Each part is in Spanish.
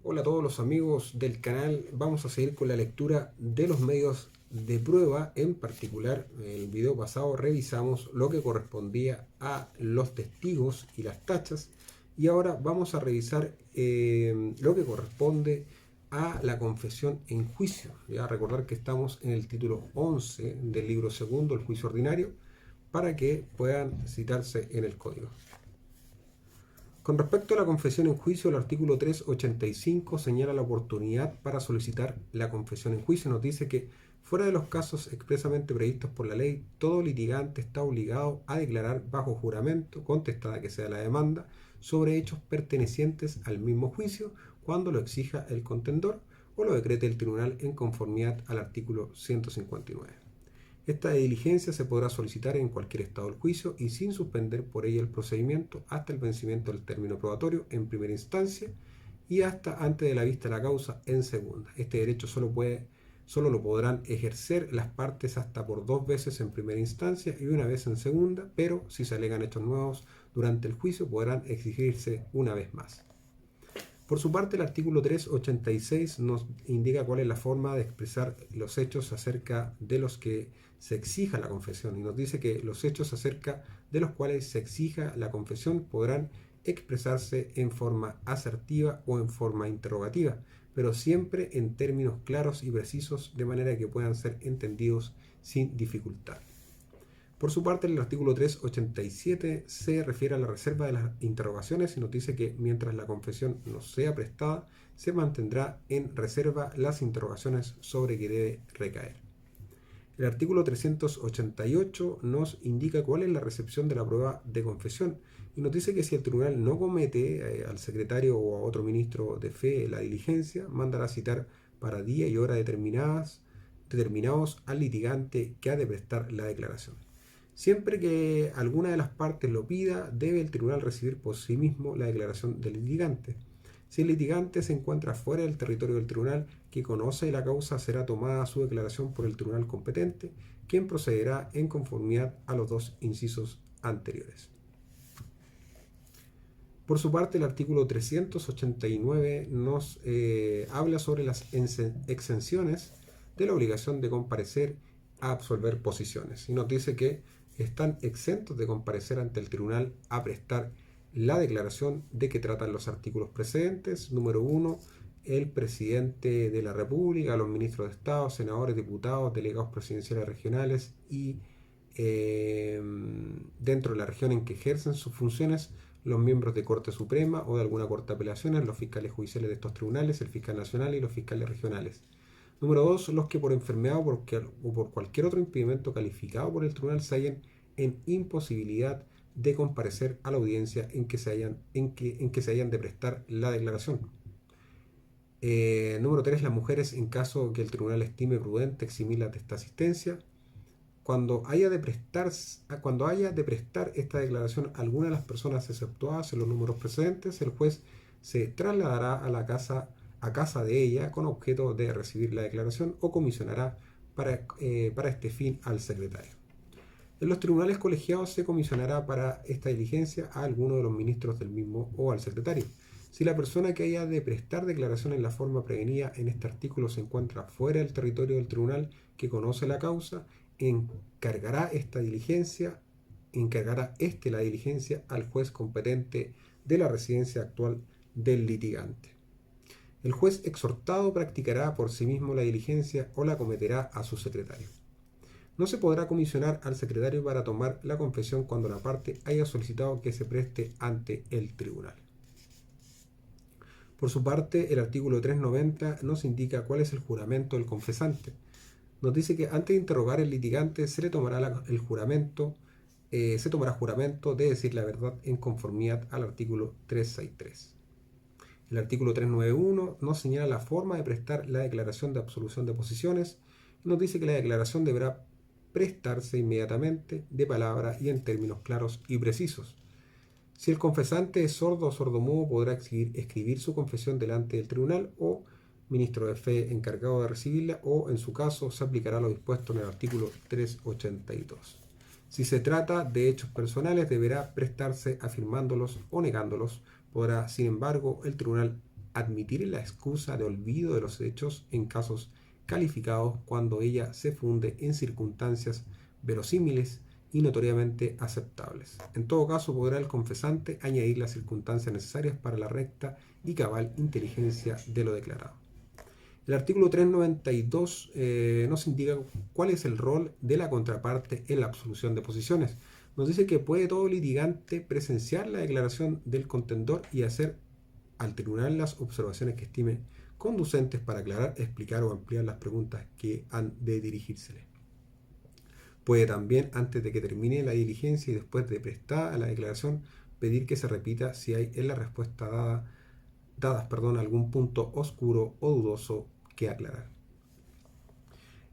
Hola a todos los amigos del canal. Vamos a seguir con la lectura de los medios de prueba. En particular, en el video pasado revisamos lo que correspondía a los testigos y las tachas. Y ahora vamos a revisar lo que corresponde a la confesión en juicio. Ya recordar que estamos en el título 11 del libro segundo, el juicio ordinario, para que puedan citarse en el código. Con respecto a la confesión en juicio, el artículo 385 señala la oportunidad para solicitar la confesión en juicio. Nos dice que, fuera de los casos expresamente previstos por la ley, todo litigante está obligado a declarar bajo juramento, contestada que sea la demanda, sobre hechos pertenecientes al mismo juicio, cuando lo exija el contendor o lo decrete el tribunal en conformidad al artículo 159. Esta diligencia se podrá solicitar en cualquier estado del juicio y sin suspender por ella el procedimiento hasta el vencimiento del término probatorio en primera instancia y hasta antes de la vista de la causa en segunda. Este derecho solo lo podrán ejercer las partes hasta por 2 veces en primera instancia y 1 vez en segunda, pero si se alegan hechos nuevos durante el juicio podrán exigirse 1 vez más. Por su parte, el artículo 386 nos indica cuál es la forma de expresar los hechos acerca de los que se exija la confesión, y nos dice que los hechos acerca de los cuales se exija la confesión podrán expresarse en forma asertiva o en forma interrogativa, pero siempre en términos claros y precisos, de manera que puedan ser entendidos sin dificultad. Por su parte, el artículo 387 se refiere a la reserva de las interrogaciones y nos dice que mientras la confesión no sea prestada, se mantendrá en reserva las interrogaciones sobre que debe recaer. El artículo 388 nos indica cuál es la recepción de la prueba de confesión y nos dice que si el tribunal no comete al secretario o a otro ministro de fe la diligencia, mandará citar para día y hora determinados al litigante que ha de prestar la declaración. Siempre que alguna de las partes lo pida, debe el tribunal recibir por sí mismo la declaración del litigante. Si el litigante se encuentra fuera del territorio del tribunal que conoce la causa, será tomada su declaración por el tribunal competente, quien procederá en conformidad a los 2 incisos anteriores. Por su parte, el artículo 389 nos habla sobre las exenciones de la obligación de comparecer a absolver posiciones y nos dice que están exentos de comparecer ante el tribunal a prestar la declaración de que tratan los artículos precedentes. Número 1, el presidente de la República, los ministros de Estado, senadores, diputados, delegados presidenciales regionales y dentro de la región en que ejercen sus funciones, los miembros de Corte Suprema o de alguna Corte de Apelaciones, los fiscales judiciales de estos tribunales, el fiscal nacional y los fiscales regionales. Número 2, los que por enfermedad o por cualquier otro impedimento calificado por el tribunal se hallen en imposibilidad de comparecer a la audiencia en que se hayan de prestar la declaración. Número 3, las mujeres, en caso que el tribunal estime prudente, eximirlas de esta asistencia. Cuando haya de prestar esta declaración a alguna de las personas exceptuadas en los números precedentes, el juez se trasladará a casa de ella con objeto de recibir la declaración o comisionará para este fin al secretario. En los tribunales colegiados se comisionará para esta diligencia a alguno de los ministros del mismo o al secretario. Si la persona que haya de prestar declaración en la forma prevenida en este artículo se encuentra fuera del territorio del tribunal que conoce la causa, encargará la diligencia al juez competente de la residencia actual del litigante. El juez exhortado practicará por sí mismo la diligencia o la cometerá a su secretario. No se podrá comisionar al secretario para tomar la confesión cuando la parte haya solicitado que se preste ante el tribunal. Por su parte, el artículo 390 nos indica cuál es el juramento del confesante. Nos dice que antes de interrogar al litigante se tomará juramento de decir la verdad en conformidad al artículo 363. El artículo 391 nos señala la forma de prestar la declaración de absolución de posiciones y nos dice que la declaración deberá prestarse inmediatamente, de palabra y en términos claros y precisos. Si el confesante es sordo o sordomudo, podrá escribir su confesión delante del tribunal o ministro de fe encargado de recibirla, o en su caso se aplicará lo dispuesto en el artículo 382. Si se trata de hechos personales, deberá prestarse afirmándolos o negándolos. Podrá, sin embargo, el tribunal admitir la excusa de olvido de los hechos en casos calificados cuando ella se funde en circunstancias verosímiles y notoriamente aceptables. En todo caso, podrá el confesante añadir las circunstancias necesarias para la recta y cabal inteligencia de lo declarado. El artículo 392 nos indica cuál es el rol de la contraparte en la absolución de posiciones. Nos dice que puede todo litigante presenciar la declaración del contendor y hacer al tribunal las observaciones que estime conducentes para aclarar, explicar o ampliar las preguntas que han de dirigírsele. Puede también, antes de que termine la diligencia y después de prestada la declaración, pedir que se repita si hay en la respuesta dadas algún punto oscuro o dudoso que aclarar.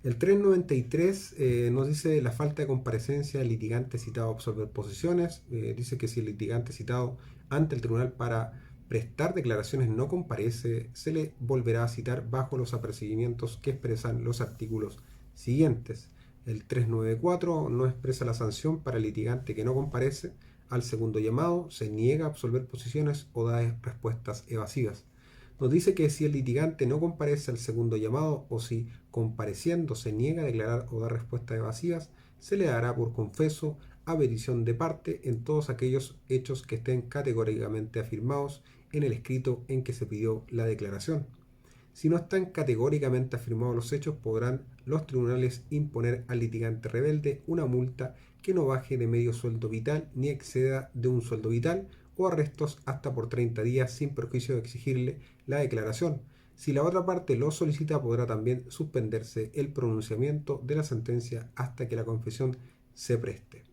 El 393 nos dice la falta de comparecencia del litigante citado a absolver posiciones. Dice que si el litigante citado ante el tribunal para prestar declaraciones no comparece, se le volverá a citar bajo los apercibimientos que expresan los artículos siguientes. El 394 no expresa la sanción para el litigante que no comparece al segundo llamado, se niega a absolver posiciones o da respuestas evasivas. Nos dice que si el litigante no comparece al segundo llamado o si compareciendo se niega a declarar o dar respuestas evasivas, se le dará por confeso a petición de parte en todos aquellos hechos que estén categóricamente afirmados en el escrito en que se pidió la declaración. Si no están categóricamente afirmados los hechos, podrán los tribunales imponer al litigante rebelde una multa que no baje de medio sueldo vital ni exceda de un sueldo vital o arrestos hasta por 30 días sin perjuicio de exigirle la declaración. Si la otra parte lo solicita, podrá también suspenderse el pronunciamiento de la sentencia hasta que la confesión se preste.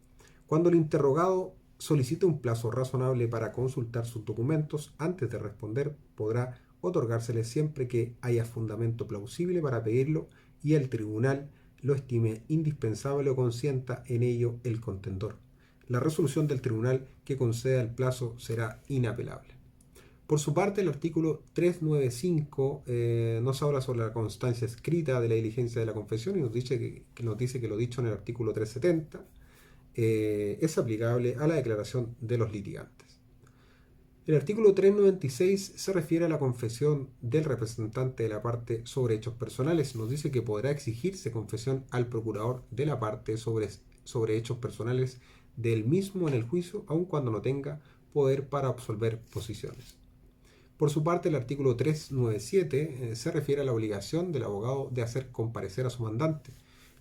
Cuando el interrogado solicite un plazo razonable para consultar sus documentos antes de responder, podrá otorgársele siempre que haya fundamento plausible para pedirlo y el tribunal lo estime indispensable o consienta en ello el contendor. La resolución del tribunal que conceda el plazo será inapelable. Por su parte, el artículo 395 nos habla sobre la constancia escrita de la diligencia de la confesión y nos dice que lo dicho en el artículo 370 es aplicable a la declaración de los litigantes. El artículo 396 se refiere a la confesión del representante de la parte sobre hechos personales. Nos dice que podrá exigirse confesión al procurador de la parte sobre hechos personales del mismo en el juicio, aun cuando no tenga poder para absolver posiciones. Por su parte, el artículo 397 se refiere a la obligación del abogado de hacer comparecer a su mandante.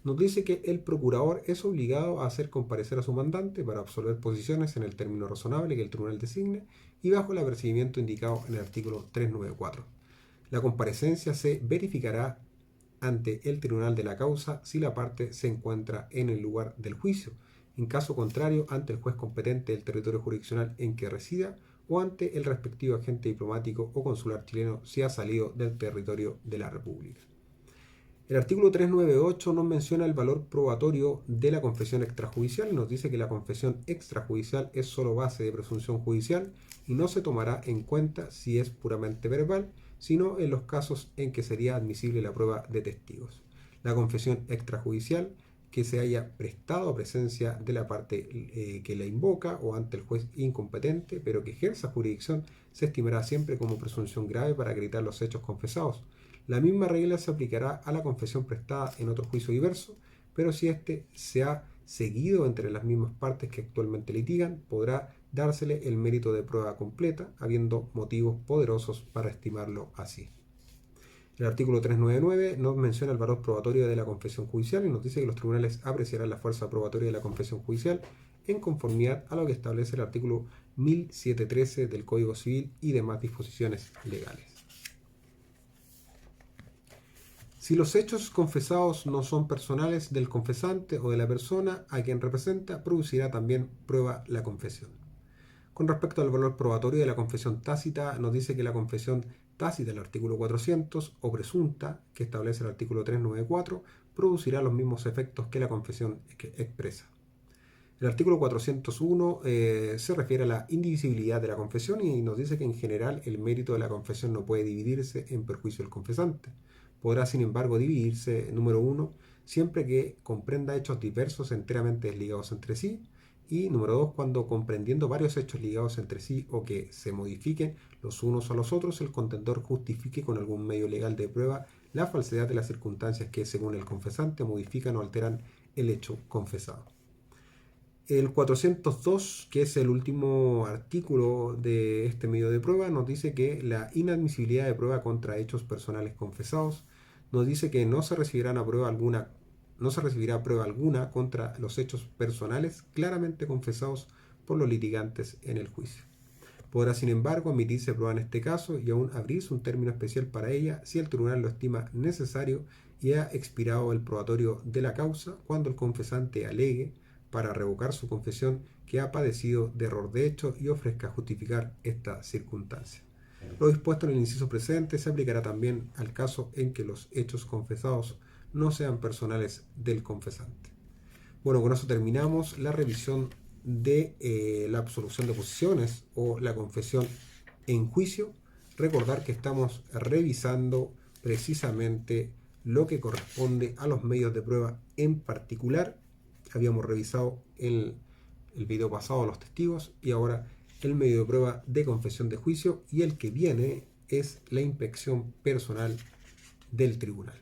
Nos dice que el procurador es obligado a hacer comparecer a su mandante para absolver posiciones en el término razonable que el tribunal designe y bajo el apercibimiento indicado en el artículo 394. La comparecencia se verificará ante el tribunal de la causa si la parte se encuentra en el lugar del juicio, en caso contrario ante el juez competente del territorio jurisdiccional en que resida o ante el respectivo agente diplomático o consular chileno si ha salido del territorio de la República. El artículo 398 nos menciona el valor probatorio de la confesión extrajudicial y nos dice que la confesión extrajudicial es solo base de presunción judicial y no se tomará en cuenta si es puramente verbal, sino en los casos en que sería admisible la prueba de testigos. La confesión extrajudicial que se haya prestado a presencia de la parte que la invoca o ante el juez incompetente, pero que ejerza jurisdicción, se estimará siempre como presunción grave para acreditar los hechos confesados. La misma regla se aplicará a la confesión prestada en otro juicio diverso, pero si éste se ha seguido entre las mismas partes que actualmente litigan, podrá dársele el mérito de prueba completa, habiendo motivos poderosos para estimarlo así. El artículo 399 nos menciona el valor probatorio de la confesión judicial y nos dice que los tribunales apreciarán la fuerza probatoria de la confesión judicial en conformidad a lo que establece el artículo 1713 del Código Civil y demás disposiciones legales. Si los hechos confesados no son personales del confesante o de la persona a quien representa, producirá también prueba la confesión. Con respecto al valor probatorio de la confesión tácita, nos dice que la confesión tácita del artículo 400 o presunta, que establece el artículo 394, producirá los mismos efectos que la confesión expresa. El artículo 401 se refiere a la indivisibilidad de la confesión y nos dice que en general el mérito de la confesión no puede dividirse en perjuicio del confesante. Podrá, sin embargo, dividirse, número 1, siempre que comprenda hechos diversos enteramente desligados entre sí, Y número 2, cuando comprendiendo varios hechos ligados entre sí o que se modifiquen los unos a los otros, el contendor justifique con algún medio legal de prueba la falsedad de las circunstancias que, según el confesante, modifican o alteran el hecho confesado. El 402, que es el último artículo de este medio de prueba, nos dice que la inadmisibilidad de prueba contra hechos personales confesados nos dice que no se recibirá prueba alguna contra los hechos personales claramente confesados por los litigantes en el juicio. Podrá, sin embargo, admitirse prueba en este caso y aún abrirse un término especial para ella si el tribunal lo estima necesario y ha expirado el probatorio de la causa cuando el confesante alegue para revocar su confesión que ha padecido de error de hecho y ofrezca justificar esta circunstancia. Lo dispuesto en el inciso precedente se aplicará también al caso en que los hechos confesados no sean personales del confesante. Bueno, con eso terminamos la revisión de la absolución de posiciones o la confesión en juicio. Recordar que estamos revisando precisamente lo que corresponde a los medios de prueba en particular. Habíamos revisado el video pasado los testigos y ahora el medio de prueba de confesión de juicio, y el que viene es la inspección personal del tribunal.